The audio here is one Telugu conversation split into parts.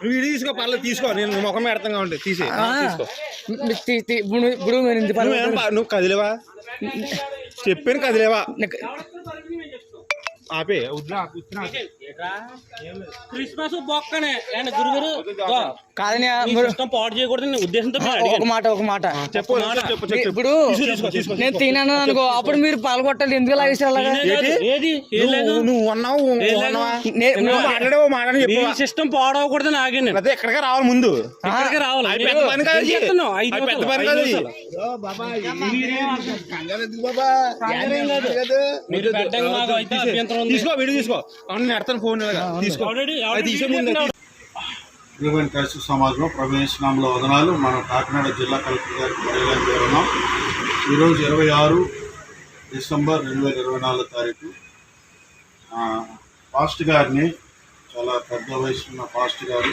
వీడియో తీసుకో, పర్లేదు తీసుకో, నేను ముఖం పెడతాం కాబట్టి తీసే ఇప్పుడు నువ్వు కదిలేవా చెప్పాను, కదిలేవా ఆపే క్రిస్మస్ బొక్కనే గురుగారు కాదని పాడు చేయకూడదు ఉద్దేశంతో ఒక మాట ఇప్పుడు నేను తిన్నాను అనుకో, అప్పుడు మీరు పాల్గొట్టాలి. ఎందుకు లాగేసారు? నువ్వు అన్నావు మాట్లాడేవో మాట్లాడి చెప్పు. సిస్టమ్ పాడవకూడదు నాగే అదే ఎక్కడికి రావాలి, ముందు ఇక్కడికి రావాలి. తీసుకో, వీడియో తీసుకో, నెడతాను ఫోన్ తీసుకో. క్రైస్తవ సమాజంలో ప్రవేశనామల వదనాలు. మనం కాకినాడ జిల్లా కలెక్టర్ గారికి చేరున్నాం. ఈరోజు 26 డిసెంబర్ 2024 పాస్ట్ గారిని, చాలా పెద్ద వయసు ఉన్న పాస్ట్ గారు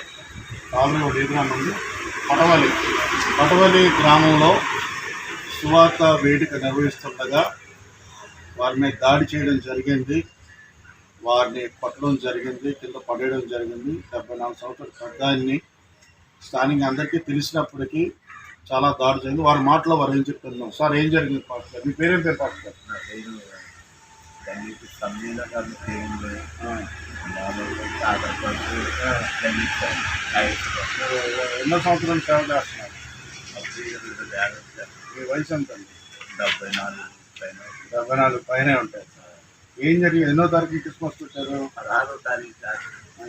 కాలనీ ఎదురా నుండి పటవలి గ్రామంలో సువార్త వేదిక నిర్వహిస్తుండగా వారి మీద దాడి చేయడం జరిగింది. వారిని కొట్టడం జరిగింది, కింద పడేయడం జరిగింది. 74 సంవత్సరాల పెద్దాయన్ని స్థానికంగా అందరికీ తెలిసినప్పటికీ చాలా దాడి జరిగింది. వారి మాటలో వారు ఏం చెప్తున్నాం. సార్, ఏం జరిగింది పాస్టర్ గారు? మీ పేరేం పేరు పాస్టర్ గారు? ఎన్నో సంవత్సరాలు సేవ చేస్తున్నారు? మీ వయసు ఎంత? 74 పైనే ఉంటాయి. ఏం జరిగింది? ఎన్నో తారీఖు క్రిస్మస్ వచ్చారు? 16వ తారీఖు.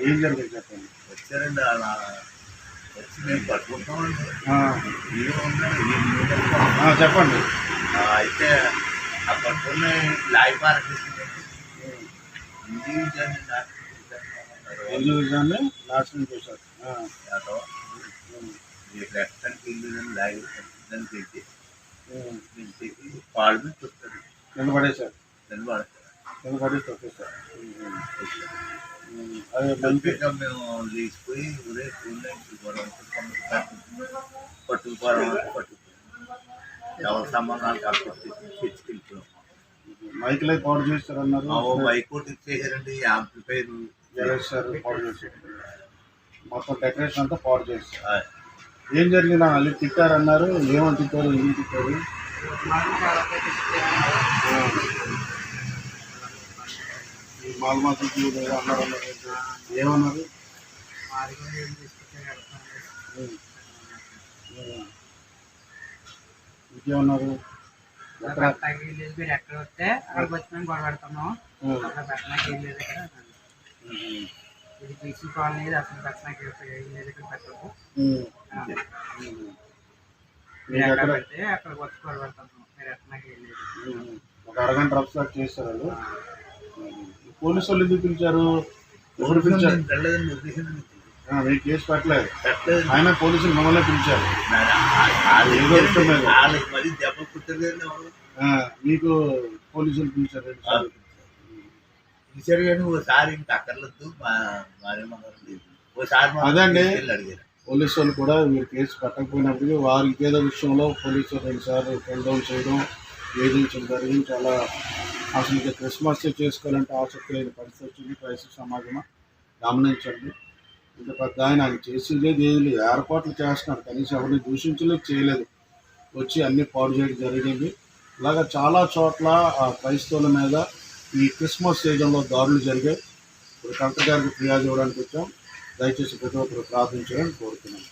ఏం జరిగింది చెప్పండి. వచ్చారండి, అలా వచ్చి మేము పట్టుకుంటామండి. చెప్పండి. అయితే ఆ పట్టుకుని లాయి పారేసిందండి. ఇండివిజువల్ని నాశనం చేశారు. మీకు రెస్టారెంట్కి వెళ్ళి లాయి పెట్టి పాలు మీద చూస్తారు, కింద పడేశారు. కింద పడేసి వచ్చేసారు. అదే మంచిగా మేము లేచిపోయి ఊరే పట్టుకుపోవడం ఎవరి సంబంధాలు తెచ్చుకెళ్తున్నాం. మైకులే పాడు చేస్తారన్నారు. మైక్ కూడా ఇచ్చేసారండి, యాంప్లిఫైర్ పాడు చేశారు. మొత్తం డెకరేషన్ అంతా పాడు చేస్తారు. ఏం జరిగింది? వాళ్ళు తిట్టారన్నారు. ఏమని తిట్టారు? ఏం తిట్టారు? మాల్మాసు అన్నారు. ఏమన్నారు? ఇంకేమన్నారు? ఎక్కడ వస్తే అక్కడికి వచ్చి మేము గొడవ పెడతాము. ఇది బీసీ కాలనీ, అసలు పెట్టడానికి పెట్టదు. మీరు ఎక్కడ పెడితే అక్కడికి వచ్చి గొడవ పెడతాము. మీరు ఎక్కడికి వెళ్ళేది ఒక అరగంట అబ్జర్వ్ చేస్తారు. పోలీసు వాళ్ళు ఎందుకు పిలిచారు? ఎవరు పిలిచారు? మీకు కేసు పెట్టలేదు. ఆయన పోలీసులు మమ్మల్ని పిలిచారు. మీకు పోలీసులు పిలిచారు. ఓసారి ఇంకా అక్కర్లేదు. అదండి, పోలీసు వాళ్ళు కూడా మీరు కేసు పెట్టకపోయినప్పటికీ వారికి ఏదో విషయంలో పోలీసులు 2 సార్లు కండౌన్ చేయడం, వేధించడం జరిగింది. చాలా అసలు క్రిస్మస్ చేసుకోవాలంటే ఆసక్తి లేని పరిస్థితి వచ్చింది. క్రైస్తవ సమాజం గమనించండి. ఇంత పెద్ద ఆయన చేసేది ఏది లేదు, ఏర్పాట్లు చేస్తున్నారు. కనీసం ఎవరిని దూషించలేదు, చేయలేదు. వచ్చి అన్ని పాడు చేయడం జరిగింది. ఇలాగ చాలా చోట్ల క్రైస్తవుల మీద ఈ క్రిస్మస్ సీజన్లో దాడులు జరిగాయి. ఇప్పుడు కలెక్టర్ గారికి ఫిర్యాదు ఇవ్వడానికి వచ్చాం. దయచేసి ప్రతి ఒక్కరు ప్రార్థించాలని కోరుతున్నాం.